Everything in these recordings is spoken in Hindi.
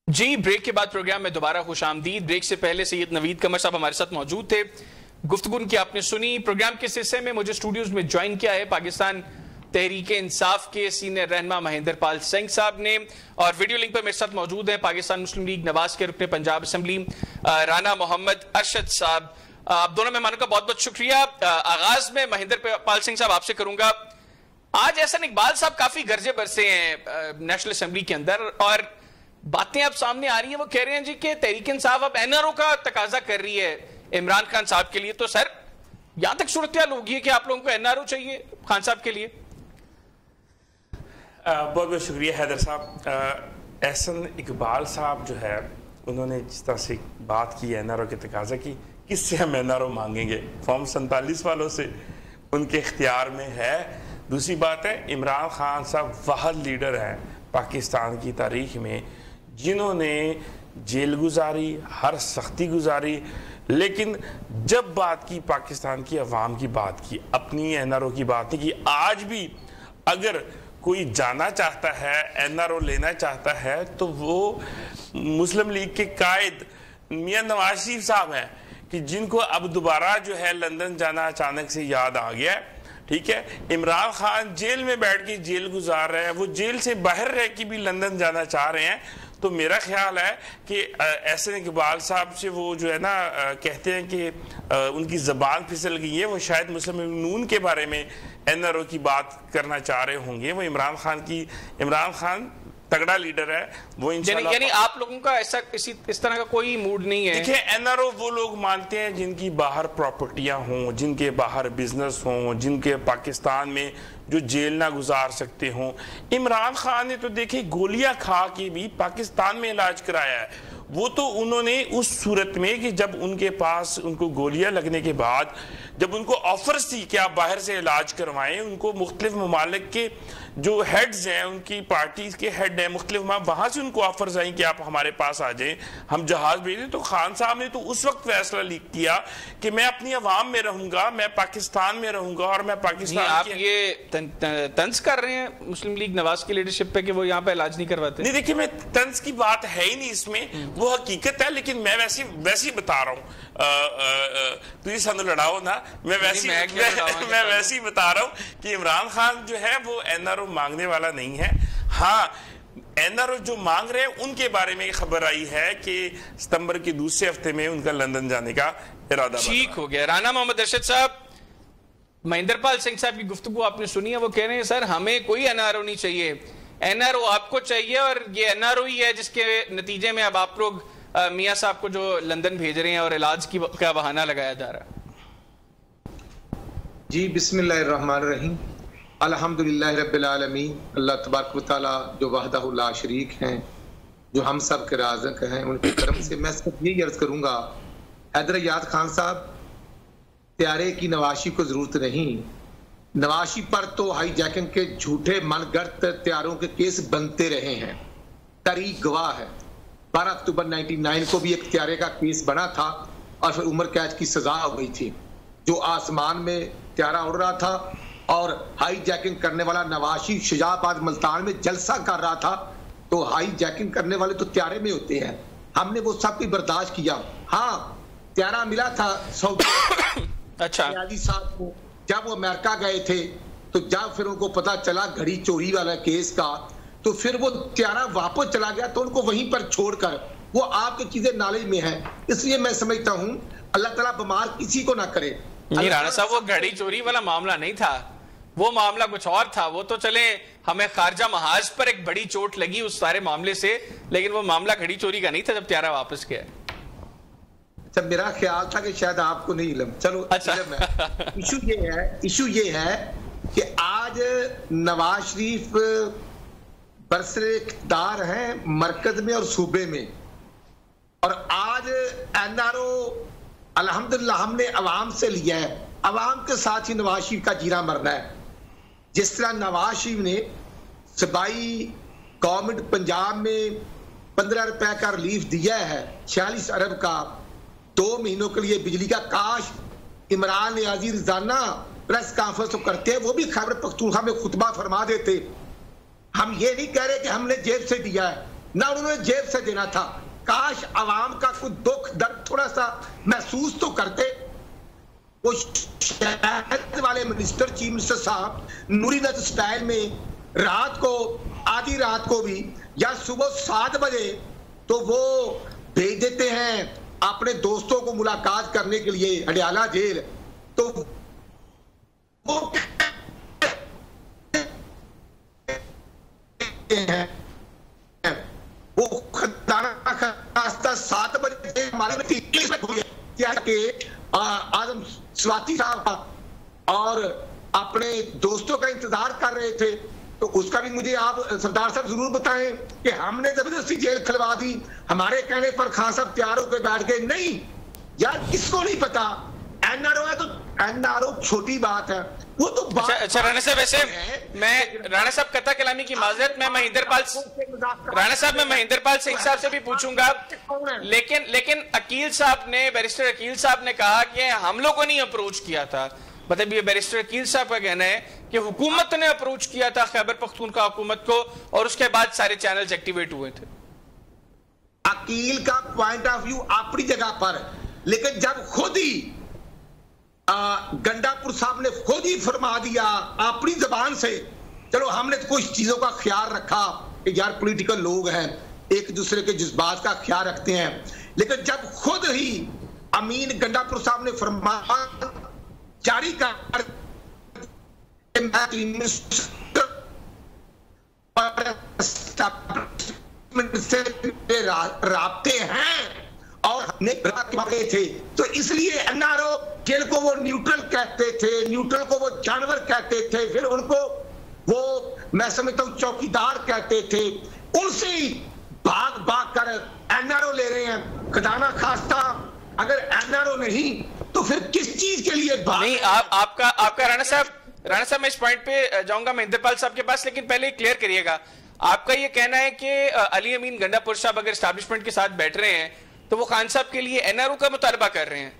जी, ब्रेक के बाद प्रोग्राम में दोबारा खुशामदीद। ब्रेक से पहले सैयद नवीद कमर साहब हमारे साथ मौजूद थे। गुफ्तगू की आपने सुनी। प्रोग्राम के हिस्से में मुझे स्टूडियोज में ज्वाइन किया है पाकिस्तान तहरीक इंसाफ के सीनियर रहनुमा महेंद्र पाल सिंह साहब ने, और वीडियो लिंक पर मेरे साथ मौजूद हैं पाकिस्तान मुस्लिम लीग नवाज के रुकने पंजाब असम्बली राना मोहम्मद अरशद साहब। आप दोनों मेहमानों का बहुत बहुत शुक्रिया। आगाज में महेंद्र पाल सिंह साहब आपसे करूंगा। आज एहसन इकबाल साहब काफी गर्जे बरसे हैं नेशनल असम्बली के अंदर, और बातें अब सामने आ रही है। वो कह रहे हैं जी कि तहरीक इंसाफ अब एनआरओ का तकाजा कर रही है इमरान खान साहब के लिए। तो सर, यहां तक सूरत होगी है कि आप लोगों को एनआरओ चाहिए खान साहब के लिए? बहुत बहुत शुक्रिया हैदर साहब। एहसन इकबाल साहब जो है, उन्होंने जिस तरह से बात की एनआरओ के तकाजा की, किससे हम एनआरओ मांगेंगे? फॉर्म 47 वालों से, उनके इख्तियार में है। दूसरी बात है, इमरान खान साहब वाहिद लीडर हैं पाकिस्तान की तारीख में जिन्होंने जेल गुजारी, हर सख्ती गुजारी, लेकिन जब बात की पाकिस्तान की अवाम की बात की, अपनी एनआरओ की बात नहीं की। आज भी अगर कोई जाना चाहता है, एनआरओ लेना चाहता है, तो वो मुस्लिम लीग के कायद मियां नवाज शरीफ साहब हैं, कि जिनको अब दोबारा जो है लंदन जाना अचानक से याद आ गया। ठीक है, इमरान खान जेल में बैठ के जेल गुजार रहे हैं, वो जेल से बाहर रह के भी लंदन जाना चाह रहे हैं। तो मेरा ख्याल है कि एहसन इकबाल साहब से वो जो है ना, कहते हैं कि उनकी ज़बान फिसल गई है। वो शायद मुस्लिम नून के बारे में एनआरओ की बात करना चाह रहे होंगे। वो इमरान खान तगड़ा लीडर है, वो इंशाल्लाह। यानी आप लोगों का ऐसा इस तरह का कोई मूड नहीं है? देखिए, एनआरओ वो लोग मानते हैं जिनकी बाहर प्रॉपर्टियां हों, जिनके बाहर बिजनेस हों, जिनके पाकिस्तान में जो जेल ना गुजार सकते हों। इमरान खान ने तो देखिए गोलियां खा के भी पाकिस्तान में इलाज कराया है। वो तो उन्होंने उस सूरत में कि जब उनके पास उनको गोलियां लगने के बाद जब उनको ऑफर्स थी कि आप बाहर से इलाज करवाएं, उनको मुख्तलिफ ममालिक के जो हेड्स हैं, उनकी पार्टी के हेड हैं मुख्तलिफ, वहां से उनको ऑफर्स आई कि आप हमारे पास आ जाएं, हम जहाज भेजें। तो खान साहब ने तो उस वक्त फैसला किया कि मैं अपनी अवाम में रहूंगा, मैं पाकिस्तान में रहूंगा, और मैं पाकिस्तान। आप ये तंज कर रहे हैं मुस्लिम लीग नवाज की लीडरशिप पे कि वो यहाँ पे इलाज नहीं करवाते? नहीं, देखिए, मैं तंज की बात है ही नहीं इसमें, वो हकीकत है। लेकिन मैं वैसे ही बता रहा हूँ, तो ये सानू लड़ाओ ना, मैं वैसे ही बता रहा हूँ कि इमरान खान जो है वो एनआरओ मांगने वाला नहीं है। हाँ, एनआरओ जो मांग रहे हैं उनके बारे में खबर आई है कि सितंबर के दूसरे हफ्ते में उनका लंदन जाने का इरादा ठीक हो गया। राना मोहम्मद अरशद साहब, महेंद्र पाल सिंह साहब की गुफ्तगू आपने सुनी है। वो कह रहे हैं सर, हमें कोई एनआरओ नहीं चाहिए, एनआरओ आपको चाहिए, और ये एनआरओ ही है जिसके नतीजे में अब आप लोग मियां साहब को जो लंदन भेज रहे हैं और इलाज का बहाना लगाया जा रहा है। जी, बिस्मिल्लाहिर्रहमानिर्रहीम, अल्हम्दुलिल्लाहि रब्बिल आलमीन। अल्लाह तबारक व तआला जो वहदहु ला शरीक हैं, जो हम सब के राज़िक हैं, उनके करम से मैं सिर्फ यही अर्ज करूंगा, हैदर याद खान साहब, त्यारे की नवाशी को जरूरत नहीं। नवाशी पर तो हाई जैकिंग के झूठे मनगढ़ंत त्यारों के केस बनते रहे हैं। तारीख गवाह है, 12 अक्टूबर 1999 को भी एक त्यारे का केस बना था और फिर उम्र कैद की सजा हो गई थी। जो आसमान में त्यारा उड़ रहा था और हाई जैकिंग करने वाला नवाशी शुजाबाद मुल्तान में जलसा कर रहा था, तो हाई जैकिंग करने वाले तो त्यारे में होते हैं। हमने वो सब भी बर्दाश्त किया। हाँ, त्यारा मिला था सऊदी अच्छा साहब को जब वो अमेरिका गए थे, तो जब फिर उनको पता चला घड़ी चोरी वाला केस का, तो फिर वो त्यारा वापस चला गया। तो उनको वहीं पर छोड़कर वो आपकी चीजें नॉलेज में है, इसलिए मैं समझता हूँ अल्लाह ताला बीमार किसी को ना करे। नहीं राणा साहब, वो घड़ी चोरी वाला मामला नहीं था, वो मामला कुछ और था। वो तो चले, हमें खारजा महाज पर एक बड़ी चोट लगी उस सारे मामले से, लेकिन वो मामला घड़ी चोरी का नहीं था जब त्यारा वापस गया। अच्छा, मेरा ख्याल था कि शायद आपको नहीं इल्म। चलो, अच्छा। इशू ये है कि आज नवाज शरीफ बरसरे इख्तियार हैं मरकज में और सूबे में, और आज एनआरओ अल्हम्दुलिल्लाह हमने अवाम से लिया है। अवाम के साथ ही नवाज शरीफ का जीना मरना है। जिस तरह नवाज शरीफ ने सूबाई गवर्नमेंट पंजाब में 15 रुपए का रिलीफ दिया है, 46 अरब का 2 महीनों के लिए बिजली का। काश इमरान नियाजी रोजाना प्रेस कॉन्फ्रेंस तो करते हैं, वो भी खैबर पख्तूनख्वा में खुतबा फरमा देते। हम ये नहीं कह रहे कि हमने जेब से दिया है, ना उन्होंने जेब से देना था। काश आवाम का कुछ दुख दर्द थोड़ा सा महसूस तो करते। वो शहर वाले मिनिस्टर, चीफ मिनिस्टर साहब नूरी नज स्टाइल में रात को, आधी रात को भी या सुबह 7 बजे तो वो भेज देते हैं अपने दोस्तों को मुलाकात करने के लिए अडयाला जेल। तो वो खदाना खास्ता 7 बजे हमारे क्या कि आजम स्वाति साहब और अपने दोस्तों का इंतजार कर रहे थे। तो उसका भी मुझे आप सरदार साहब जरूर बताएं कि हमने जबरदस्ती जेल खुलवा दी, हमारे कहने पर खान साहब तैयार होकर बैठ गए। नहीं यार, किसको नहीं पता, एनआरओ है तो एनआरओ छोटी बात है, वो तो बात। अच्छा राणा साहब, वैसे मैं राणा साहब कथा कलामी की माजरत, मैं महेंद्रपाल राणा साहब, मैं महेंद्रपाल सिंह साहब से भी पूछूंगा, लेकिन अकील साहब ने, बैरिस्टर अकील साहब ने कहा कि हम लोगों ने अप्रोच किया था। मतलब ये बैरिस्टर अकील साहब का कहना है कि हुकूमत ने अप्रोच किया था खैबर पख्तूनख्वा हुकूमत को और उसके बाद सारे चैनल्स एक्टिवेट हुए थे। अकील का पॉइंट ऑफ व्यू अपनी जगह पर, लेकिन जब खुद ही गंडापुर साहब ने खुद ही फरमा दिया अपनी जबान से, चलो हमने तो कुछ चीजों का ख्याल रखा कि यार पॉलिटिकल लोग हैं, एक दूसरे के जज्बात का ख्याल रखते हैं, लेकिन जब खुद ही अमीन गंडापुर साहब ने फरमान जारी कर से राब्ते हैं और हमने थे, तो इसलिए एनआरओ जेल को वो न्यूट्रल कहते थे, न्यूट्रल को वो जानवर कहते थे, फिर उनको वो मैं समझता हूं चौकीदार कहते थे। उनसे ही भाग भाग कर एनआरओ ले रहे हैं। खजाना खास्ता अगर एनआरओ नहीं तो फिर किस चीज के लिए भाग? नहीं, आपका राणा साहब मैं इस पॉइंट पे जाऊंगा महेंद्रपाल साहब के पास, लेकिन पहले क्लियर करिएगा, आपका ये कहना है कि अली अमीन गंडापुर साहब अगर एस्टैब्लिशमेंट के साथ बैठ रहे हैं तो वो खान साहब के लिए एनआरओ का मुतालबा कर रहे हैं?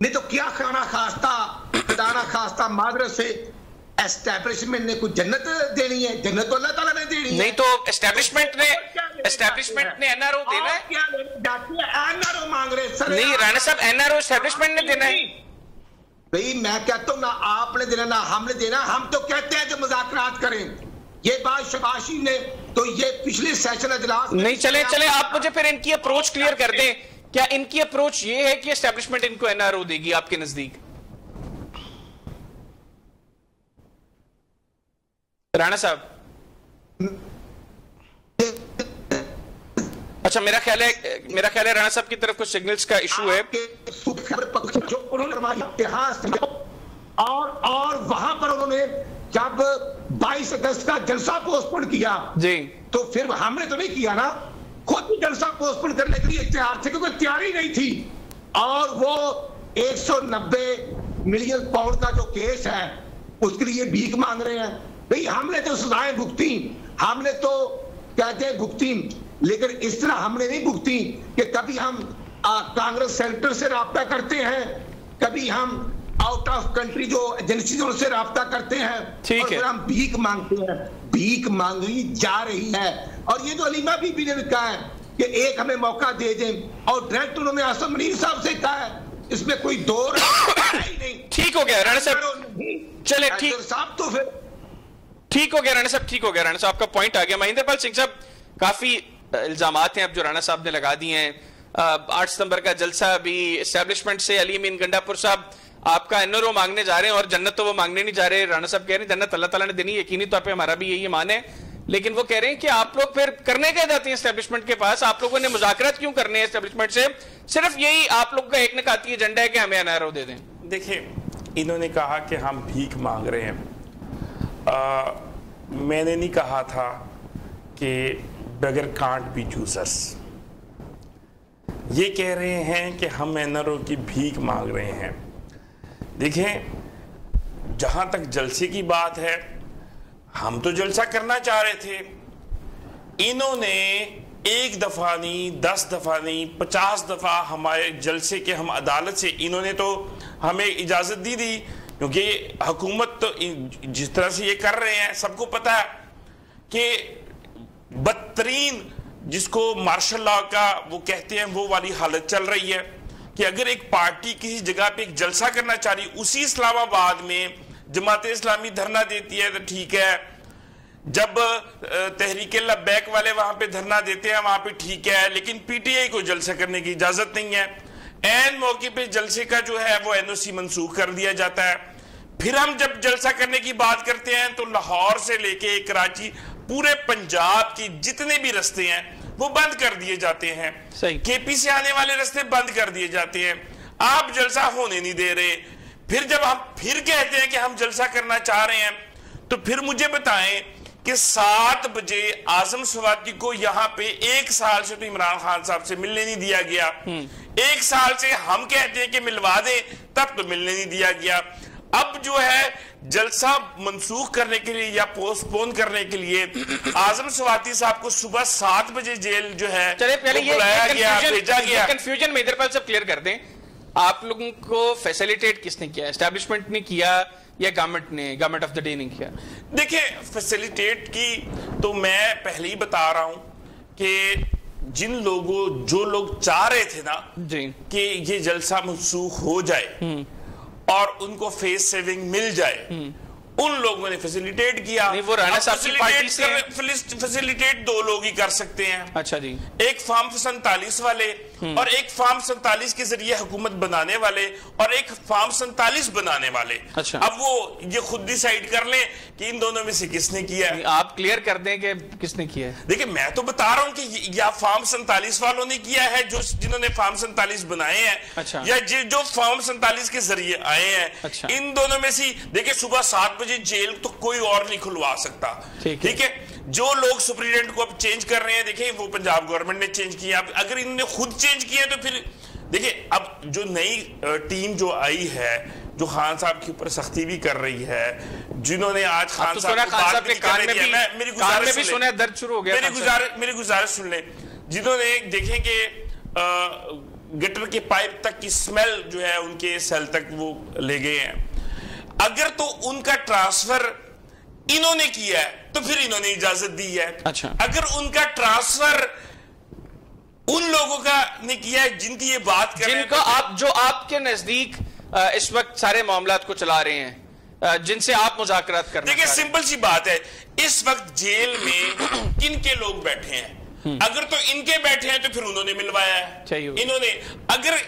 नहीं तो क्या खाना खास्ता मादरस से एस्टैब्लिशमेंट ने कुछ जन्नत देनी है? जन्नत तो अल्लाह ताला ने देनी है। नहीं तो एस्टैब्लिशमेंट ने एनआरओ देना है? एनआरओ मांग रहे सर। नहीं राणा साहब, एनआरओ एस्टैब्लिशमेंट ने देना है। भाई मैं कहता हूं ना आपने देना ना हमने देना, हम तो कहते हैं कि मुज़ाकरात करें। ये बात शबाशी ने तो ये पिछले सेशन अजलास नहीं, चले आप मुझे फिर इनकी अप्रोच क्लियर कर दें। क्या इनकी अप्रोच ये है कि एस्टैब्लिशमेंट इनको एनआरओ देगी आपके नजदीक? राणा साहब, अच्छा मेरा ख्याल है राणा साहब की तरफ कुछ सिग्नल्स का इशू है। जो उन्होंने इतिहास और वहां पर उन्होंने जब 22 अगस्त का जलसा पोस्टपोन किया जी, तो फिर हमने तो नहीं किया ना, खुद भी जलसा पोस्टपोन करने के लिए तैयार थे क्योंकि तैयारी नहीं थी। और वो 190 मिलियन पाउंड का जो केस है उसके लिए भीख मांग रहे हैं। भाई हमने तो सजाएं भुगती, हमने तो कहते हैं भुगती, लेकिन इस तरह हमने नहीं भुगती कि कभी हम कांग्रेस सेंटर से राब्ता करते हैं, कभी हम आउट ऑफ कंट्री जो एजेंसियों से राब्ता करते हैं और फिर हम भीख मांगते हैं। भीख मांगी जा रही है और ये जो अलीमा बीबी ने कहा है कि एक हमें मौका दे दें और डायरेक्ट उन्होंने आसम मनीर साहब से कहा है, इसमें कोई दो नहीं। ठीक हो गया राणा साहब, चले ठीक साहब, तो फिर ठीक हो गया राणा साहब, ठीक हो गया राणा साहब, आपका पॉइंट आ गया। महेंद्रपाल सिंह साहब, काफी इल्जामात हैं अब जो राणा साहब ने लगा दिए हैं। 8 सितंबर का जलसा भी एस्टैब्लिशमेंट से अली अमीन गंडापुर साहब आपका एनआरओ मांगने जा रहे हैं और जन्नत तो वो मांगने नहीं जा रहे। राणा साहब कह रहे हैं जन्नत अल्लाह ताला ने देनी, यकीनी तौर पे हमारा भी यही मान है, लेकिन वो कह रहे हैं कि आप लोग फिर करने क्या जाते हैं एस्टैब्लिशमेंट के पास? आप लोगों ने मुज़ाकरात क्यों करने हैं एस्टैब्लिशमेंट से? सिर्फ यही आप लोग का एक निकाती एजेंडा है कि हमें एनआरओ दे दें। देखिए, इन्होंने कहा कि हम भीख मांग रहे हैं। मैंने नहीं कहा था कि बगैर कांट बी चूसर्स। ये कह रहे हैं कि हम एनआरओ की भीख मांग रहे हैं। देखें, जहां तक जलसे की बात है, हम तो जलसा करना चाह रहे थे। इन्होंने 1 दफा नहीं, 10 दफा नहीं, 50 दफा हमारे जलसे के हम अदालत से इन्होंने तो हमें इजाजत दी क्योंकि हुकूमत तो जिस तरह से ये कर रहे हैं सबको पता है कि बदतरीन जिसको मार्शल लॉ का वो कहते हैं, वो वाली हालत चल रही है कि अगर एक पार्टी किसी जगह पे एक जलसा करना चाह रही, उसी इस्लामाबाद में जमात इस्लामी धरना देती है तो ठीक है, जब तहरीक लब्बैक वाले वहां पे धरना देते हैं वहां पे ठीक है, लेकिन पीटीआई को जलसा करने की इजाजत नहीं है। ऐन मौके पे जलसे का जो है वो एनओसी मंसूख कर दिया जाता है। फिर हम जब जलसा करने की बात करते हैं तो लाहौर से लेके कराची, पूरे पंजाब के जितने भी रास्ते हैं वो बंद कर दिए जाते हैं। केपी से आने वाले रास्ते बंद कर दिए जाते हैं। आप जलसा होने नहीं दे रहे। फिर जब हम फिर कहते हैं कि हम जलसा करना चाह रहे हैं तो फिर मुझे बताएं कि 7 बजे आजम स्वाति को यहां पे 1 साल से तो इमरान खान साहब से मिलने नहीं दिया गया। 1 साल से हम कहते हैं कि मिलवा दें, तब तो मिलने नहीं दिया गया। अब जो है जलसा मंसूख करने के लिए या पोस्टपोन करने के लिए आजम स्वाति साहब को सुबह 7 बजे जेल जो है बुलाया गया, भेजा गया। कंफ्यूजन में इधर पर सब क्लियर कर दें, आप लोगों को फैसिलिटेट किसने किया? एस्टैब्लिशमेंट ने किया या गवर्नमेंट ने, गवर्नमेंट ऑफ द डे ने किया? देखिए, फैसिलिटेट की तो मैं पहले ही बता रहा हूं कि जो लोग चाह रहे थे ना कि ये जलसा मंसूख हो जाए और उनको फेस सेविंग मिल जाए, उन लोगों ने फैसिलिटेट किया। नहीं, वो राणा साहब की पार्टी से फैसिलिटेट 2 लोग ही कर सकते हैं। अच्छा जी। एक फॉर्म 47 वाले और एक फॉर्म 47 के जरिए हुकूमत बनाने वाले और एक फॉर्म 47 बनाने वाले। अच्छा। अब वो ये खुद डिसाइड कर लें कि इन दोनों में से किसने किया है। आप क्लियर कर दें कि किसने किया है। देखिए, मैं तो बता रहा हूं कि या फॉर्म 47 वालों ने किया है, जिन्होंने फॉर्म 47 बनाए हैं। अच्छा। या जो फॉर्म 47 के जरिए आए हैं। अच्छा। इन दोनों में से देखिए, सुबह 7 बजे जेल तो कोई और नहीं खुलवा सकता। ठीक है। जो लोग सुप्रीडेंट को अब चेंज कर रहे हैं, देखिए वो पंजाब गवर्नमेंट ने चेंज किया। अगर इन्होंने खुद चेंज किया तो फिर देखिए, अब जो नई टीम जो आई है, जो खान साहब के ऊपर सख्ती भी कर रही है, जिन्होंने आज खान साहब को बात भी करने दिया, मेरी गुजारिश सुने, दर्द शुरू हो गया, मेरी गुजारिश सुन ले। जिन्होंने देखें कि गटर के पाइप तक की स्मेल जो है उनके सेल तक वो ले गए हैं, अगर तो उनका ट्रांसफर इन्होंने किया है तो फिर इन्होंने इजाजत दी है। अच्छा। अगर उनका ट्रांसफर उन लोगों का ने किया है जिनकी ये बात कर रहे हैं, जिनको आप जो आपके नजदीक इस वक्त सारे मामलात को चला रहे हैं, जिनसे आप मुज़ाकरात करना। देखिए, सिंपल सी बात है, इस वक्त जेल में किन के लोग बैठे हैं? अगर तो इनके बैठे हैं तो फिर उन्होंने मिलवाया है। इन्होंने, अगर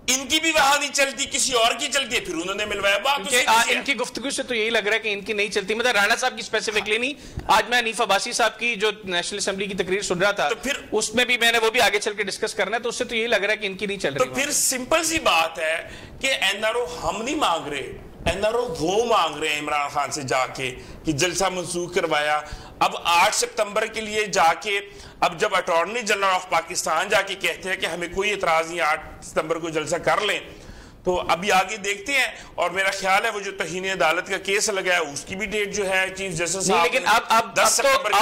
इनकी भी वहां नहीं चलती, किसी और की चलती है, फिर उन्होंने मिलवाया। बात इनकी गुफ्तगू से तो यही लग रहा है कि इनकी नहीं चलती। मतलब राणा साहब की स्पेसिफिकली नहीं, आज मैं हनीफ अब्बासी साहब की जो नेशनल असेंबली की तकरीर सुन रहा था, तो फिर उसमें भी मैंने वो भी आगे चल के डिस्कस करना है, तो उससे तो यही लग रहा है कि इनकी नहीं चल रही। तो फिर सिंपल सी बात है कि एनआरओ हम नहीं मांग रहे, एनआरओ वो मांग रहे हैं इमरान खान से जाके कि जलसा मंसूख करवाया। अब 8 सितंबर के लिए जाके, अब जब अटॉर्नी जनरल ऑफ पाकिस्तान जाके कहते हैं कि हमें कोई इतराज नहीं, 8 सितंबर को जलसा कर लें, तो अभी आगे देखते हैं। और मेरा ख्याल है वो जो तहीन अदालत का केस लगा है उसकी भी डेट जो है चीफ जस्टिस साहब, लेकिन अब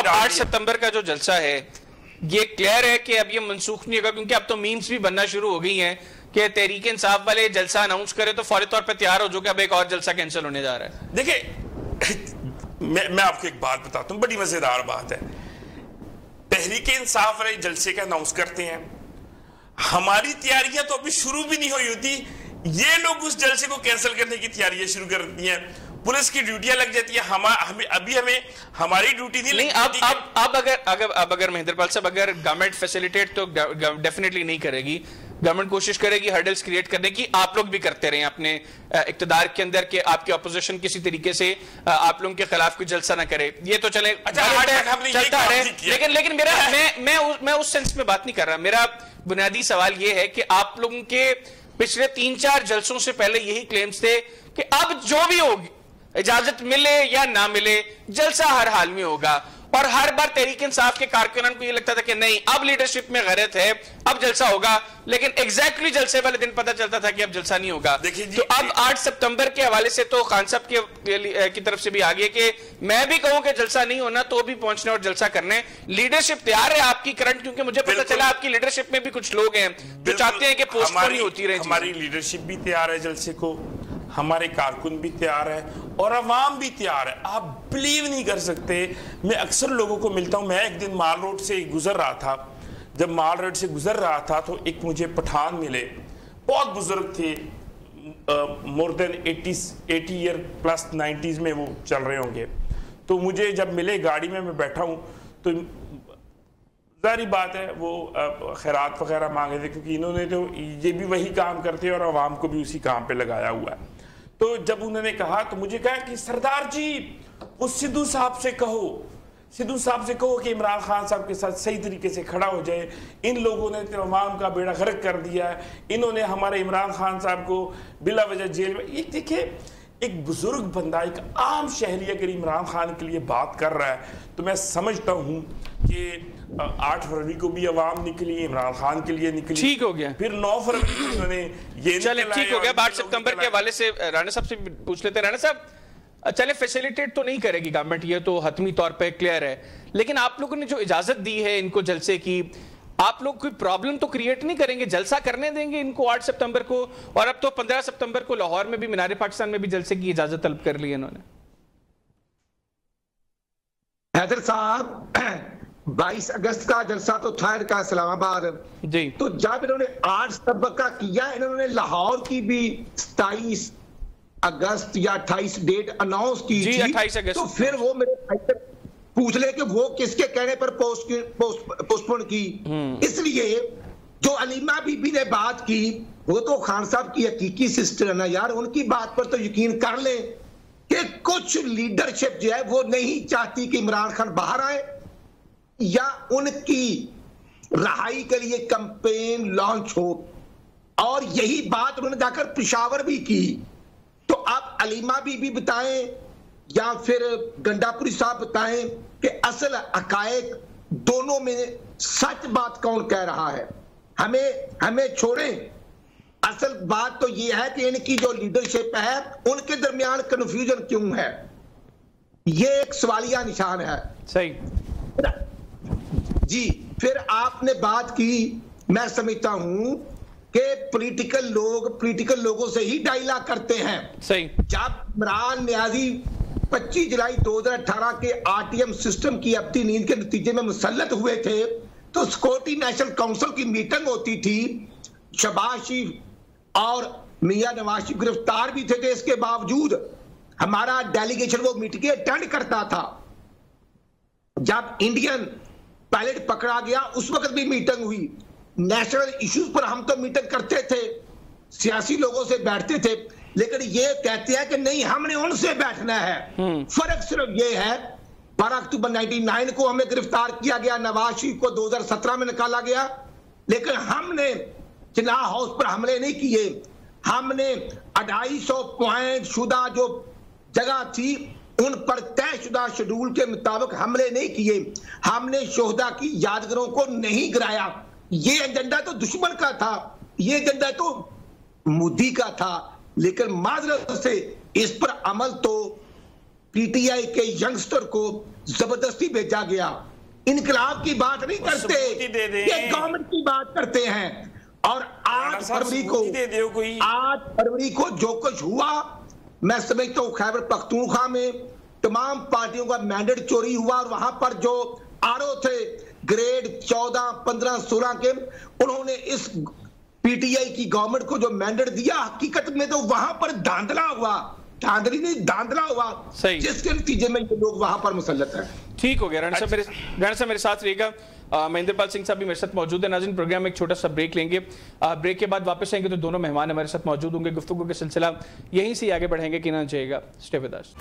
8 सितंबर का जो जलसा है ये क्लियर है कि अब ये मनसूख नहीं होगा, क्योंकि अब तो मीम्स भी बनना शुरू हो गई हैं कि तहरीक इंसाफ वाले जलसा अनाउंस करे तो फौरी तौर पर तैयार हो जो कि अब एक और जलसा कैंसिल होने जा रहा है। देखिए, मैं आपको एक बात बताता हूं, बड़ी मजेदार बात है। तहरीक इंसाफ वाले जलसे का अनाउंस करते हैं, हमारी तैयारियां तो अभी शुरू भी नहीं हुई होती, ये लोग उस जलसे को कैंसिल करने की तैयारियां शुरू कर देती हैं। पुलिस की ड्यूटियां लग जाती है, हमें हमारी ड्यूटी नहीं लगती। अब अगर महेंद्रपाल साहब, अगर गवर्नमेंट फैसिलिटेट तो डेफिनेटली नहीं करेगी, गवर्नमेंट कोशिश करेगी हर्डल्स क्रिएट करने की। आप लोग भी करते रहे अपने इक्तदार के अंदर के आपकी अपोजिशन किसी तरीके से आप लोगों के खिलाफ कोई जलसा ना करे, ये तो चले चलता रहे। लेकिन मेरा मैं उस सेंस में बात नहीं कर रहा। मेरा बुनियादी सवाल ये है कि आप लोगों के पिछले 3-4 जलसों से पहले यही क्लेम्स थे कि अब जो भी होगी, इजाजत मिले या ना मिले, जलसा हर हाल में होगा। और हर बार तहरीक इंसाफ के कारकुनान को यह लगता था कि नहीं, अब लीडरशिप में गैरत है, अब जलसा होगा। लेकिन एग्जैक्टली जलसे वाले दिन पता चलता था कि अब जलसा नहीं होगा। तो अब 8 सितंबर के हवाले से तो खान साहब की तरफ से भी आ गया कि मैं भी कहूं कि जलसा नहीं होना तो भी पहुंचने और जलसा करने। लीडरशिप तैयार है आपकी करंट, क्योंकि मुझे पता चला आपकी लीडरशिप में भी कुछ लोग हैं जो चाहते हैं कि पोस्टपोन ही होती रहे। हमारी लीडरशिप भी तैयार है जलसे को, हमारे कारकुन भी तैयार है और अवाम भी तैयार है। आप बिलीव नहीं कर सकते, मैं अक्सर लोगों को मिलता हूं। मैं एक दिन माल रोड से गुजर रहा था, जब माल रोड से गुजर रहा था तो एक मुझे पठान मिले, बहुत बुजुर्ग थे, more than 80 year plus 90s में वो चल रहे होंगे। तो मुझे जब मिले गाड़ी में मैं बैठा हूँ तो जारी बात है वो खैरात वगैरह मांगे थे, क्योंकि इन्होंने तो ये भी वही काम करते हैं और आवाम को भी उसी काम पे लगाया हुआ है। तो जब उन्होंने कहा तो मुझे कहा कि सरदार जी उस सिद्धू साहब से कहो, सिद्धू साहब से कहो कि इमरान खान साहब के साथ सही तरीके से खड़ा हो जाए, इन लोगों ने तो अवाम का बेड़ा गर्क कर दिया है, इन्होंने हमारे इमरान खान साहब को बिला वजह जेल में। ये देखिए एक बुजुर्ग बंदा, एक आम शहरी अगर इमरान खान के लिए बात कर रहा है तो मैं समझता हूँ कि 8 फरवरी को भी अवाम निकली, इमरान खान के लिए निकली, ठीक हो गया। फिर 9 फरवरी को उन्होंने ये चले ठीक हो गया। 8 सितंबर के हवाले से राणा साहब से पूछ लेते हैं। राणा साहब, चले फैसिलिटेट तो नहीं करेगी गवर्नमेंट, ये तो हतमी तौर पे क्लियर है, लेकिन आप लोगों ने जो इजाजत दी है इनको जलसे की, आप लोग कोई प्रॉब्लम तो क्रिएट नहीं करेंगे? जलसा करने देंगे इनको 8 सितंबर को? और अब तो 15 सितंबर को लाहौर में भी, मीनार पाकिस्तान में भी जलसे की इजाजत तलब कर ली इन्होंने। हैदर साहब 22 अगस्त का जलसा तो था इनका इस्लामाबाद जी, तो जब इन्होंने 8 सितंबर का किया, इन्होंने लाहौर की भी 27 अगस्त या 28 डेट अनाउंस की जी, थी। 28 अगस्त। तो फिर वो मेरे भाई से पूछ ले कि वो किसके कहने पर पोस्टपोन की। इसलिए जो अलीमा बीबी ने बात की वो तो खान साहब की हकीकी सिस्टर है ना यार, उनकी बात पर तो यकीन कर ले कि कुछ लीडरशिप जो है वो नहीं चाहती कि इमरान खान बाहर आए या उनकी रहाई के लिए कैंपेन लॉन्च हो, और यही बात उन्होंने जाकर पेशावर भी की। तो आप अलीमा बीबी बताएं या फिर गंडापुरी साहब बताएं कि असल हकायक दोनों में सच बात कौन कह रहा है। हमें छोड़ें, असल बात तो यह है कि इनकी जो लीडरशिप है उनके दरमियान कंफ्यूजन क्यों है, ये एक सवालिया निशान है। सही जी। फिर आपने बात की, मैं समझता हूं कि पॉलिटिकल लोगों से ही डायलॉग करते हैं। सही। जब इमरान नियाजी 25 जुलाई 2018 के आरटीएम सिस्टम की अब्दी नींद के नतीजे में मुसल्लत हुए थे तो सिक्योरिटी नेशनल काउंसिल की मीटिंग होती थी, शहबाज शरीफ और मियां नवाज शरीफ गिरफ्तार भी थे, इसके बावजूद हमारा डेलीगेशन वो मीटिंग अटेंड करता था। जब इंडियन पायलट पकड़ा गया उस वक्त भी मीटिंग हुई, नेशनल इश्यूज पर हम तो मीटिंग करते थे, सियासी लोगों से बैठते थे, लेकिन ये कहते हैं कि नहीं हमने उनसे बैठना है। फर्क सिर्फ ये है 12 अक्टूबर 1999 को हमें गिरफ्तार किया गया, नवाज शरीफ को 2017 में निकाला गया, लेकिन हमने जिन्ना हाउस पर हमले नहीं किए, हमने 250 पॉइंट शुदा जो जगह थी उन पर तयशुदा शेड्यूल के मुताबिक हमले नहीं किए, हमने शोहदा की यादगारों को नहीं गिराया। ये एजेंडा तो दुश्मन का था, ये एजेंडा तो मोदी का था, लेकिन माजरत से इस पर अमल तो पीटीआई के यंगस्टर को जबरदस्ती भेजा गया। इनकलाब की बात नहीं करते, ये गवर्नमेंट की बात करते हैं। और 8 फरवरी को जो कुछ हुआ, मैं समझता हूं खैबर पख्तूनख्वा में तमाम पार्टियों का मैंडेट चोरी हुआ और वहां पर जो आरओ थे ग्रेड 14, 15, 16 के, उन्होंने इस पीटीआई की गवर्नमेंट को जो मैंडेट दिया हकीकत में तो वहां पर धांधला हुआ, धांधली नहीं धांधला हुआ, जिसके नतीजे में ये लोग वहां पर मुसल्लत हैं। ठीक हो गया। राणा साहब मेरे साथ रहेगा, महेंद्रपाल सिंह साहब भी मेरे साथ मौजूद है। नाज़रीन, प्रोग्राम में एक छोटा सा ब्रेक लेंगे, ब्रेक के बाद वापस आएंगे तो दोनों मेहमान हमारे साथ मौजूद होंगे। गुफ्तगू का सिलसिला यहीं से आगे बढ़ेंगे कि ना जाएगा। Stay with us.